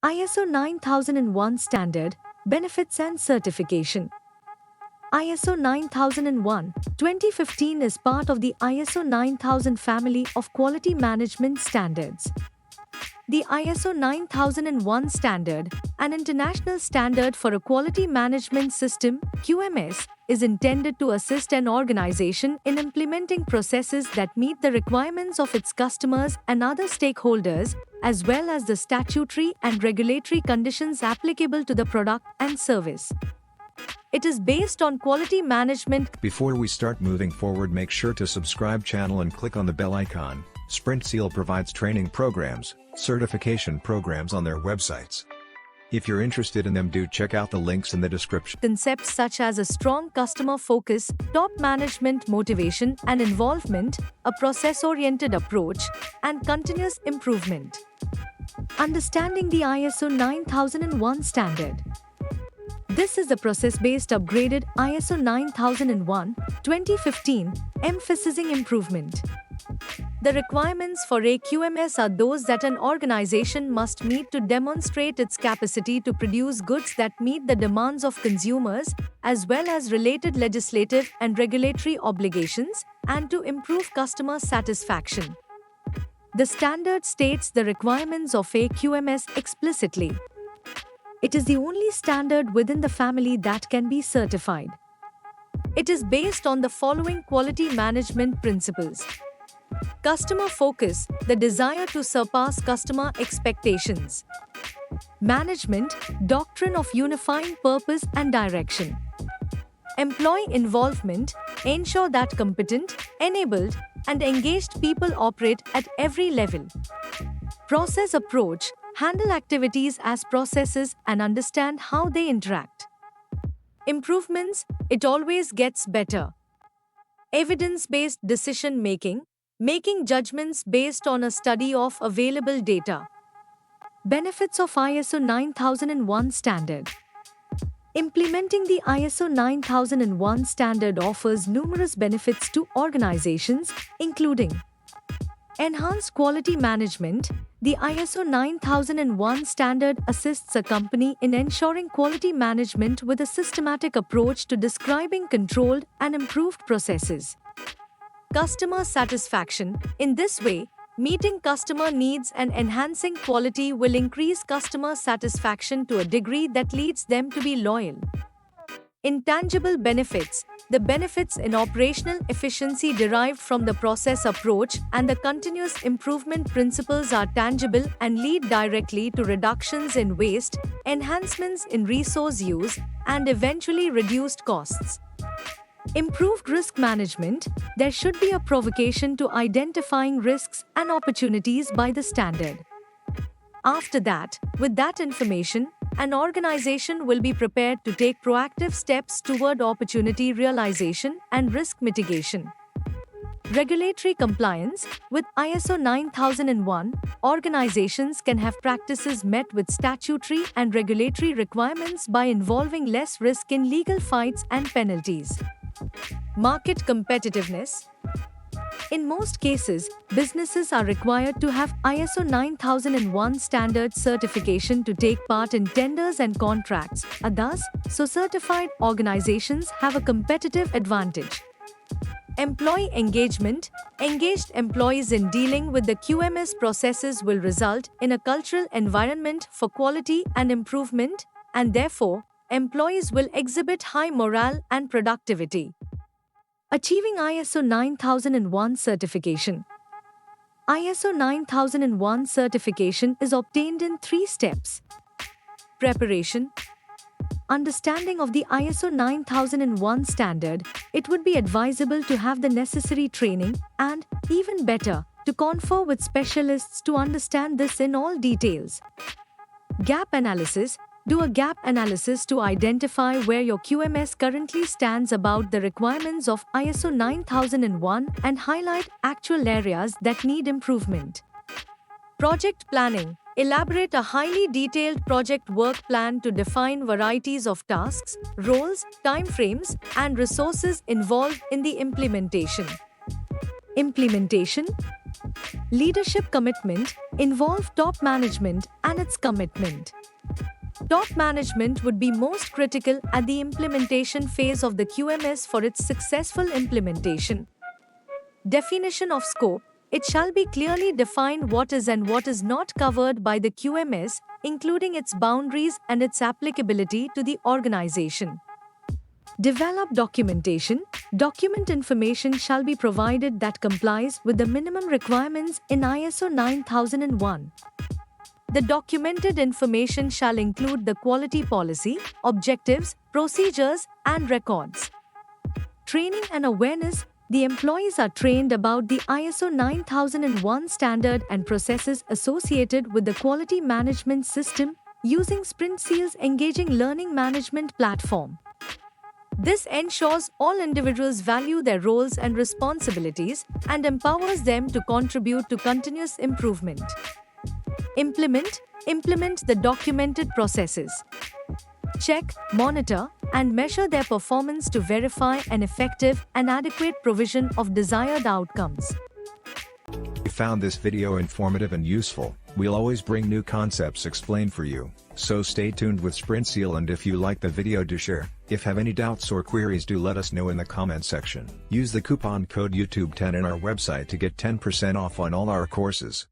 ISO 9001 Standard, Benefits and Certification. ISO 9001:2015 is part of the ISO 9000 family of quality management standards. The ISO 9001 standard, an international standard for a quality management system (QMS), is intended to assist an organization in implementing processes that meet the requirements of its customers and other stakeholders, as well as the statutory and regulatory conditions applicable to the product and service. It is based on quality management. Before we start moving forward, make sure to subscribe channel and click on the bell icon. Sprint Seal provides training programs, certification programs on their websites. If you're interested in them, do check out the links in the description. Concepts such as a strong customer focus, top management motivation and involvement, a process-oriented approach, and continuous improvement. Understanding the ISO 9001 standard. This is the process-based upgraded ISO 9001:2015, emphasizing improvement. The requirements for a QMS are those that an organization must meet to demonstrate its capacity to produce goods that meet the demands of consumers, as well as related legislative and regulatory obligations, and to improve customer satisfaction. The standard states the requirements of a QMS explicitly. It is the only standard within the family that can be certified. It is based on the following quality management principles. Customer focus, the desire to surpass customer expectations. Management, doctrine of unifying purpose and direction. Employee involvement, ensure that competent, enabled, and engaged people operate at every level. Process approach, handle activities as processes and understand how they interact. Improvements, it always gets better. Evidence-based decision making, making judgments based on a study of available data. Benefits of ISO 9001 standard. Implementing the ISO 9001 standard offers numerous benefits to organizations, including enhanced quality management. The ISO 9001 standard assists a company in ensuring quality management with a systematic approach to describing controlled and improved processes. Customer satisfaction. In this way, meeting customer needs and enhancing quality will increase customer satisfaction to a degree that leads them to be loyal. Intangible benefits. The benefits in operational efficiency derived from the process approach and the continuous improvement principles are tangible and lead directly to reductions in waste, enhancements in resource use, and eventually reduced costs. Improved risk management. There should be a provocation to identifying risks and opportunities by the standard. After that, with that information, an organization will be prepared to take proactive steps toward opportunity realization and risk mitigation. Regulatory compliance. With ISO 9001, organizations can have practices met with statutory and regulatory requirements by involving less risk in legal fights and penalties. Market competitiveness. In most cases, businesses are required to have ISO 9001 standard certification to take part in tenders and contracts, and thus, so certified organizations have a competitive advantage. Employee engagement. Engaged employees in dealing with the QMS processes will result in a cultural environment for quality and improvement, and therefore, employees will exhibit high morale and productivity. Achieving ISO 9001 certification. ISO 9001 certification is obtained in 3 steps. Preparation. Understanding of the ISO 9001 standard, it would be advisable to have the necessary training and, even better, to confer with specialists to understand this in all details. Gap analysis. Do a gap analysis to identify where your QMS currently stands about the requirements of ISO 9001 and highlight actual areas that need improvement. Project planning. Elaborate a highly detailed project work plan to define varieties of tasks, roles, timeframes, and resources involved in the implementation. Implementation. Leadership commitment involve top management and its commitment. Top management would be most critical at the implementation phase of the QMS for its successful implementation. Definition of scope. It shall be clearly defined what is and what is not covered by the QMS, including its boundaries and its applicability to the organization. Develop documentation. Document information shall be provided that complies with the minimum requirements in ISO 9001. The documented information shall include the quality policy, objectives, procedures, and records. Training and awareness. The employees are trained about the ISO 9001 standard and processes associated with the quality management system using SprintSeal's engaging learning management platform. This ensures all individuals value their roles and responsibilities and empowers them to contribute to continuous improvement. Implement the documented processes. Check, monitor, and measure their performance to verify an effective and adequate provision of desired outcomes. If you found this video informative and useful, we'll always bring new concepts explained for you, so stay tuned with SprintSeal, and if you like the video, do share. If have any doubts or queries, do let us know in the comment section. Use the coupon code YouTube10 in our website to get 10% off on all our courses.